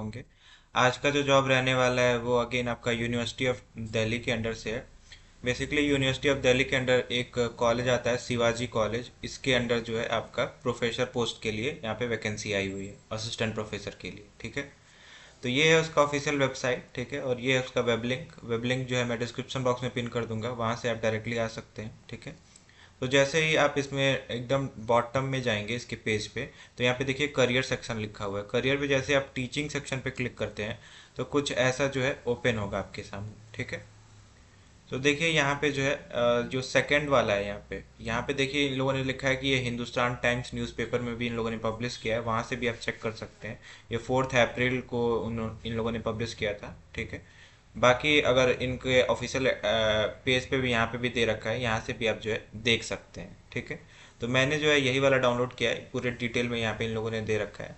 होंगे। आज का जो जॉब रहने वाला है वो अगेन आपका यूनिवर्सिटी ऑफ दिल्ली के अंडर से है। बेसिकली यूनिवर्सिटी ऑफ दिल्ली के अंडर एक कॉलेज आता है शिवाजी कॉलेज, इसके अंडर जो है आपका प्रोफेसर पोस्ट के लिए यहाँ पे वैकेंसी आई हुई है असिस्टेंट प्रोफेसर के लिए। ठीक है, तो ये है उसका ऑफिशियल वेबसाइट। ठीक है, और ये है उसका वेब लिंक जो है मैं डिस्क्रिप्शन बॉक्स में पिन कर दूंगा, वहाँ से आप डायरेक्टली आ सकते हैं। ठीक है, तो जैसे ही आप इसमें एकदम बॉटम में जाएंगे इसके पेज पे, तो यहाँ पे देखिए करियर सेक्शन लिखा हुआ है। करियर पे जैसे आप टीचिंग सेक्शन पे क्लिक करते हैं तो कुछ ऐसा जो है ओपन होगा आपके सामने। ठीक है, तो देखिए यहाँ पे जो है जो सेकंड वाला है, यहाँ पे देखिए इन लोगों ने लिखा है कि ये हिंदुस्तान टाइम्स न्यूज़पेपर में भी इन लोगों ने पब्लिश किया है, वहाँ से भी आप चेक कर सकते हैं। ये 4 अप्रैल को इन लोगों ने पब्लिश किया था। ठीक है, बाकी अगर इनके ऑफिशियल पेज पे भी यहाँ पे भी दे रखा है, यहाँ से भी आप जो है देख सकते हैं। ठीक है, तो मैंने जो है यही वाला डाउनलोड किया है, पूरे डिटेल में यहाँ पे इन लोगों ने दे रखा है।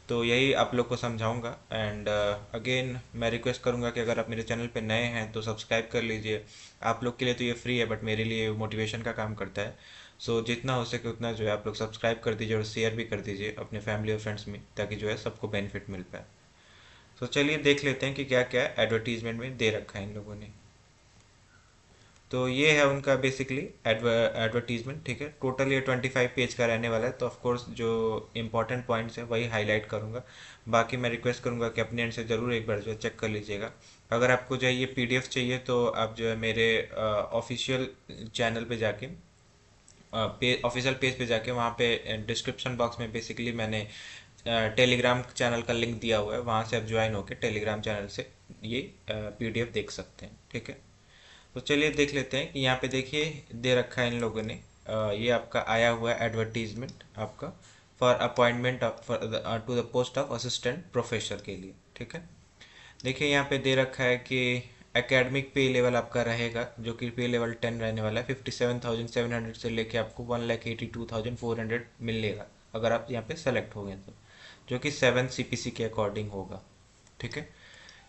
तो यही आप लोग को समझाऊंगा। एंड अगेन मैं रिक्वेस्ट करूंगा कि अगर आप मेरे चैनल पे नए हैं तो सब्सक्राइब कर लीजिए। आप लोग के लिए तो ये फ्री है, बट मेरे लिए मोटिवेशन का काम करता है। सो जितना हो सके उतना जो है आप लोग सब्सक्राइब कर दीजिए और शेयर भी कर दीजिए अपने फैमिली और फ्रेंड्स में, ताकि जो है सबको बेनिफिट मिल पाए। तो चलिए देख लेते हैं कि क्या क्या एडवर्टीजमेंट में दे रखा है इन लोगों ने। तो ये है उनका बेसिकली एडवर्टीजमेंट। ठीक है, टोटल ये 25 पेज का रहने वाला है, तो ऑफकोर्स जो इंपॉर्टेंट पॉइंट्स है वही हाईलाइट करूंगा। बाकी मैं रिक्वेस्ट करूंगा कि अपने एंड से ज़रूर एक बार जो है चेक कर लीजिएगा। अगर आपको जो है ये पीडीएफ चाहिए तो आप जो है मेरे ऑफिशियल चैनल पे जाके, ऑफिशियल पेज पे जाके, वहाँ पे डिस्क्रिप्शन बॉक्स में बेसिकली मैंने टेलीग्राम चैनल का लिंक दिया हुआ है, वहाँ से आप ज्वाइन होकर टेलीग्राम चैनल से ये पीडीएफ देख सकते हैं। ठीक है, तो चलिए देख लेते हैं कि यहाँ पे देखिए दे रखा है इन लोगों ने। ये आपका आया हुआ है एडवर्टीजमेंट आपका for appointment to the post of assistant professor के लिए। ठीक है, देखिए यहाँ पे दे रखा है कि एकेडमिक पे लेवल आपका रहेगा, जो कि पे लेवल 10 रहने वाला है। 57,700 से लेके आपको 1,82,400 मिलेगा अगर आप यहाँ पे सेलेक्ट हो गए तो, जो कि 7 CPC के अकॉर्डिंग होगा। ठीक है,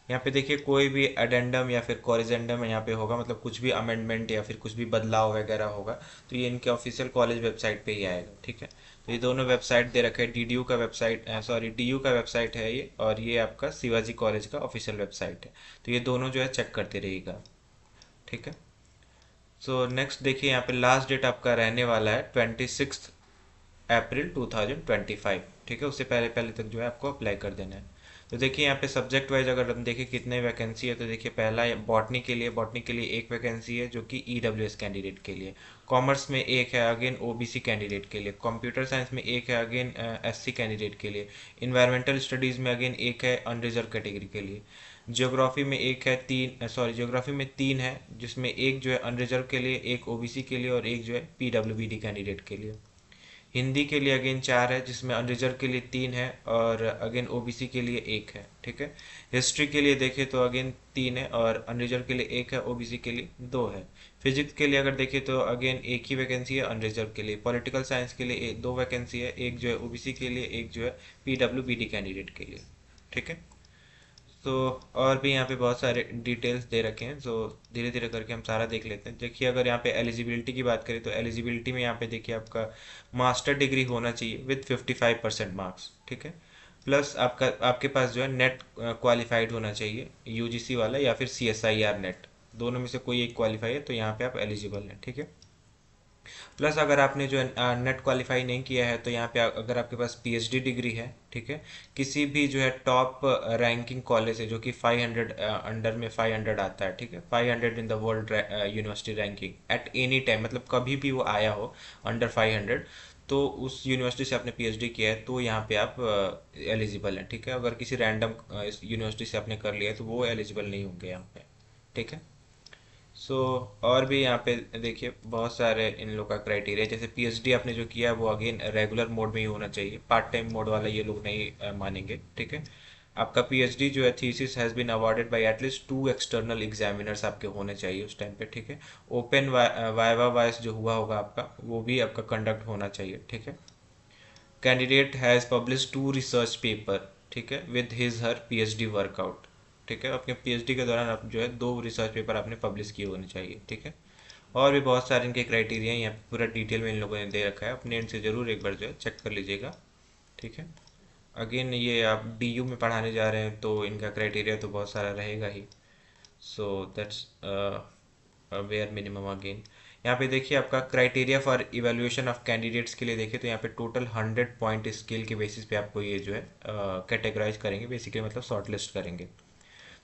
यहाँ पे देखिए कोई भी एडेंडम या फिर कॉरिजेंडम यहाँ पे होगा, मतलब कुछ भी अमेंडमेंट या फिर कुछ भी बदलाव वगैरह होगा तो ये इनके ऑफिशियल कॉलेज वेबसाइट पे ही आएगा। ठीक है, तो ये दोनों वेबसाइट दे रखे हैं, डीडीयू का वेबसाइट, सॉरी डीयू का वेबसाइट है ये, और ये आपका शिवाजी कॉलेज का ऑफिशियल वेबसाइट है। तो ये दोनों जो है चेक करते रहिएगा। ठीक है, सो नेक्स्ट देखिए यहाँ पे लास्ट डेट आपका रहने वाला है 26 अप्रैल 2025। ठीक है, उससे पहले पहले तक जो है आपको अप्लाई कर देना है। तो देखिए यहाँ पे सब्जेक्ट वाइज अगर हम देखें कितने वैकेंसी है, तो देखिए पहला बॉटनी के लिए एक वैकेंसी है, जो कि ईडब्ल्यूएस कैंडिडेट के लिए। कॉमर्स में एक है अगेन ओबीसी कैंडिडेट के लिए। कंप्यूटर साइंस में एक है अगेन एससी कैंडिडेट के लिए। इन्वायरमेंटल स्टडीज़ में अगेन एक है अनरिजर्व कैटेगरी के लिए। ज्योग्राफी में तीन है, जिसमें एक जो है अनरिजर्व के लिए, एक ओबीसी के लिए और एक जो है पीडब्ल्यूबीडी कैंडिडेट के लिए। हिंदी के लिए अगेन 4 है, जिसमें अनरिजर्व के लिए 3 है और अगेन ओबीसी के लिए 1 है। ठीक है, हिस्ट्री के लिए देखें तो अगेन 3 है और अनरिजर्व के लिए 1 है, ओबीसी के लिए 2 है। फिजिक्स के लिए अगर देखें तो अगेन एक ही वैकेंसी है अनरिजर्व के लिए। पॉलिटिकल साइंस के लिए 2 वैकेंसी है, एक जो है ओबीसी के लिए, एक जो है पीडब्ल्यूबीडी कैंडिडेट के लिए। ठीक है, तो और भी यहाँ पे बहुत सारे डिटेल्स दे रखे हैं, सो धीरे धीरे करके हम सारा देख लेते हैं। देखिए अगर यहाँ पे एलिजिबिलिटी की बात करें तो एलिजिबिलिटी में यहाँ पे देखिए आपका मास्टर डिग्री होना चाहिए विद 55% मार्क्स। ठीक है, प्लस आपके पास जो है नेट क्वालिफाइड होना चाहिए, यूजीसी वाला या फिर सीएसआईआर नेट, दोनों में से कोई एक क्वालिफाई है तो यहाँ पे आप एलिजिबल हैं। ठीक है, प्लस अगर आपने जो है नेट क्वालिफाई नहीं किया है तो यहाँ पे अगर आपके पास पीएचडी डिग्री है, ठीक है, किसी भी जो है टॉप रैंकिंग कॉलेज है, जो कि 500 अंडर में 500 आता है। ठीक है, 500 in the world university ranking at any time, मतलब कभी भी वो आया हो अंडर 500, तो उस यूनिवर्सिटी से आपने पीएचडी किया है तो यहाँ पे आप एलिजिबल हैं। ठीक है, अगर किसी रैंडम यूनिवर्सिटी से आपने कर लिया है तो वो एलिजिबल नहीं होंगे यहाँ पे। ठीक है, सो और भी यहाँ पे देखिए बहुत सारे इन लोग का क्राइटेरिया, जैसे पीएचडी आपने जो किया है वो अगेन रेगुलर मोड में ही होना चाहिए, पार्ट टाइम मोड वाला ये लोग नहीं मानेंगे। ठीक है, आपका पीएचडी जो है thesis has been awarded by at least 2 external examiners आपके होने चाहिए उस टाइम पे। ठीक है, ओपन वाइवा वाइस जो हुआ होगा आपका, वो भी आपका कंडक्ट होना चाहिए। ठीक है, candidate has publish 2 research paper, ठीक है, with his her PhD workout. ठीक है, अपने पीएचडी के दौरान आप जो है 2 रिसर्च पेपर आपने पब्लिश किए होने चाहिए। ठीक है, और भी बहुत सारे इनके क्राइटेरिया यहाँ पे पूरा डिटेल में इन लोगों ने दे रखा है, अपने एंड से ज़रूर एक बार जो है चेक कर लीजिएगा। ठीक है, अगेन ये आप डीयू में पढ़ाने जा रहे हैं तो इनका क्राइटेरिया तो बहुत सारा रहेगा ही। So that's where minimum again. यहाँ पे देखिए आपका criteria for evaluation of candidates के लिए देखिए तो यहाँ पे टोटल 100 पॉइंट स्केल के बेसिस पे आपको ये जो है कैटेगराइज करेंगे, बेसिकली मतलब शॉर्ट लिस्ट करेंगे।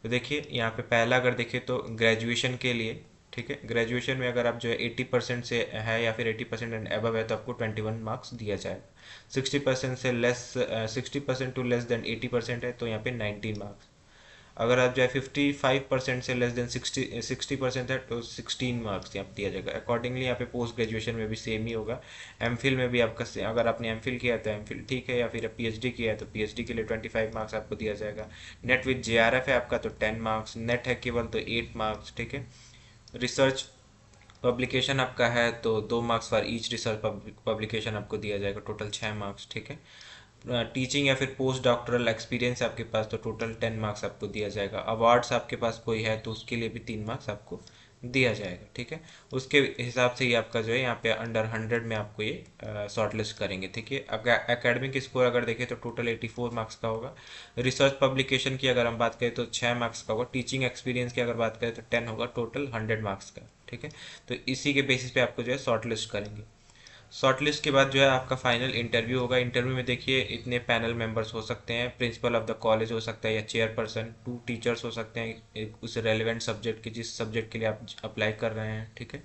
तो देखिए यहाँ पे पहला अगर देखें तो ग्रेजुएशन के लिए, ठीक है, ग्रेजुएशन में अगर आप जो है 80% से है या फिर 80% एंड अबव है तो आपको 21 मार्क्स दिया जाएगा। 60% से लेस, 60% टू लेस देन 80% है तो यहाँ पे 19 मार्क्स। अगर आप जो है 55% से लेस देन 60% है तो 16 मार्क्स यहाँ पे दिया जाएगा। अकॉर्डिंगली यहाँ पे पोस्ट ग्रेजुएशन में भी सेम ही होगा। एम फिल में भी आपका अगर आपने एम फिल किया है तो एम फिल ठीक है, या फिर पीएचडी किया है तो पीएचडी के लिए 25 मार्क्स आपको दिया जाएगा। नेट विद जेआरएफ है आपका तो 10 मार्क्स, नेट है केवल तो 8 मार्क्स, ठीक है। रिसर्च पब्लिकेशन आपका है तो 2 marks for each research publication आपको दिया जाएगा, टोटल 6 मार्क्स, ठीक है। टीचिंग या फिर पोस्ट डॉक्टरल एक्सपीरियंस आपके पास तो टोटल 10 मार्क्स आपको दिया जाएगा। अवार्ड्स आपके पास कोई है तो उसके लिए भी 3 मार्क्स आपको दिया जाएगा, ठीक है। उसके हिसाब से ही आपका जो है यहाँ पे अंडर 100 में आपको ये शॉर्ट लिस्ट करेंगे, ठीक है। अगर एकेडमिक स्कोर अगर देखें तो टोटल 84 मार्क्स का होगा। रिसर्च पब्लिकेशन की अगर हम बात करें तो 6 मार्क्स का होगा। टीचिंग एक्सपीरियंस की अगर बात करें तो 10 होगा, टोटल 100 मार्क्स का, ठीक है। तो इसी के बेसिस पे आपको जो है शॉर्ट लिस्ट करेंगे। शॉर्ट लिस्ट के बाद जो है आपका फाइनल इंटरव्यू होगा। इंटरव्यू में देखिए इतने पैनल मेंबर्स हो सकते हैं, प्रिंसिपल ऑफ द कॉलेज हो सकता है या चेयरपर्सन, 2 टीचर्स हो सकते हैं उस रेलिवेंट सब्जेक्ट के, जिस सब्जेक्ट के लिए आप अप्लाई कर रहे हैं, ठीक है।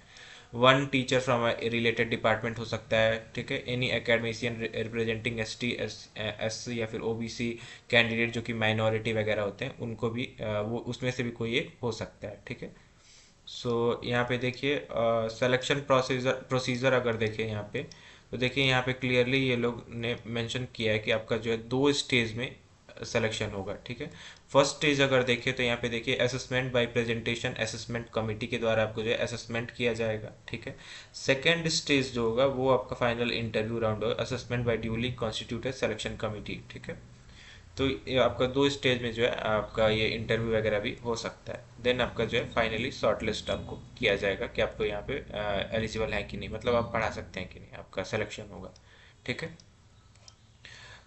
1 टीचर फ्रॉम रिलेटेड डिपार्टमेंट हो सकता है, ठीक है। Any academician representing ST, SC या फिर ओबीसी कैंडिडेट जो कि माइनॉरिटी वगैरह होते हैं उनको भी वो उसमें से भी कोई एक हो सकता है, ठीक है। यहाँ पे देखिए सिलेक्शन प्रोसीजर अगर देखें यहाँ पे तो देखिए यहाँ पे क्लियरली ये लोग ने मेंशन किया है कि आपका जो है 2 स्टेज में सिलेक्शन होगा, ठीक है। फर्स्ट स्टेज अगर देखें तो यहाँ पे देखिए assessment bye presentation, assessment committee के द्वारा आपको जो है असेसमेंट किया जाएगा, ठीक है। सेकेंड स्टेज जो होगा वो आपका फाइनल इंटरव्यू राउंड होगा, assessment bye duly constituted selection committee, ठीक है। तो ये आपका 2 स्टेज में जो है आपका ये इंटरव्यू वगैरह भी हो सकता है। देन आपका जो है फाइनली शॉर्ट लिस्ट आपको किया जाएगा कि आपको यहाँ पे एलिजिबल है कि नहीं, मतलब आप पढ़ा सकते हैं कि नहीं, आपका सिलेक्शन होगा, ठीक है।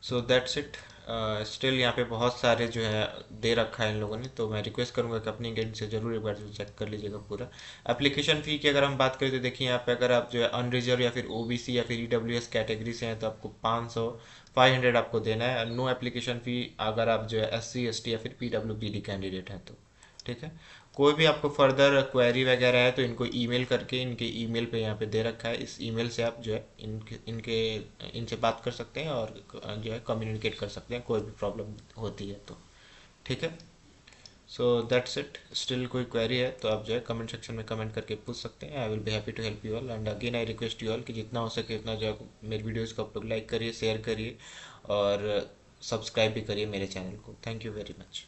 So that's it. स्टिल यहाँ पे बहुत सारे जो है दे रखा है इन लोगों ने, तो मैं रिक्वेस्ट करूँगा कि अपनी गाइड से ज़रूर एक बार जो चेक कर लीजिएगा पूरा। एप्लीकेशन फ़ी की अगर हम बात करें तो देखिए यहाँ पे अगर आप जो है अनरिजर्व या फिर ओबीसी या फिर ईडब्ल्यूएस कैटेगरी से हैं तो आपको 500 आपको देना है। नो एप्लीकेशन फ़ी अगर आप जो है एससी एसटी या फिर पीडब्ल्यूबीडी कैंडिडेट हैं तो, ठीक है। कोई भी आपको फर्दर क्वेरी वगैरह है तो इनको ईमेल करके, इनके ईमेल पे यहाँ पे दे रखा है, इस ईमेल से आप जो है इनसे बात कर सकते हैं और जो है कम्युनिकेट कर सकते हैं कोई भी प्रॉब्लम होती है तो, ठीक है। So that's it. स्टिल कोई क्वेरी है तो आप जो है कमेंट सेक्शन में कमेंट करके पूछ सकते हैं। I will be happy to help you all and again I request you all कि जितना हो सके उतना जो है मेरी वीडियोज़ को आप लोग लाइक करिए, शेयर करिए और सब्सक्राइब भी करिए मेरे चैनल को। Thank you very much.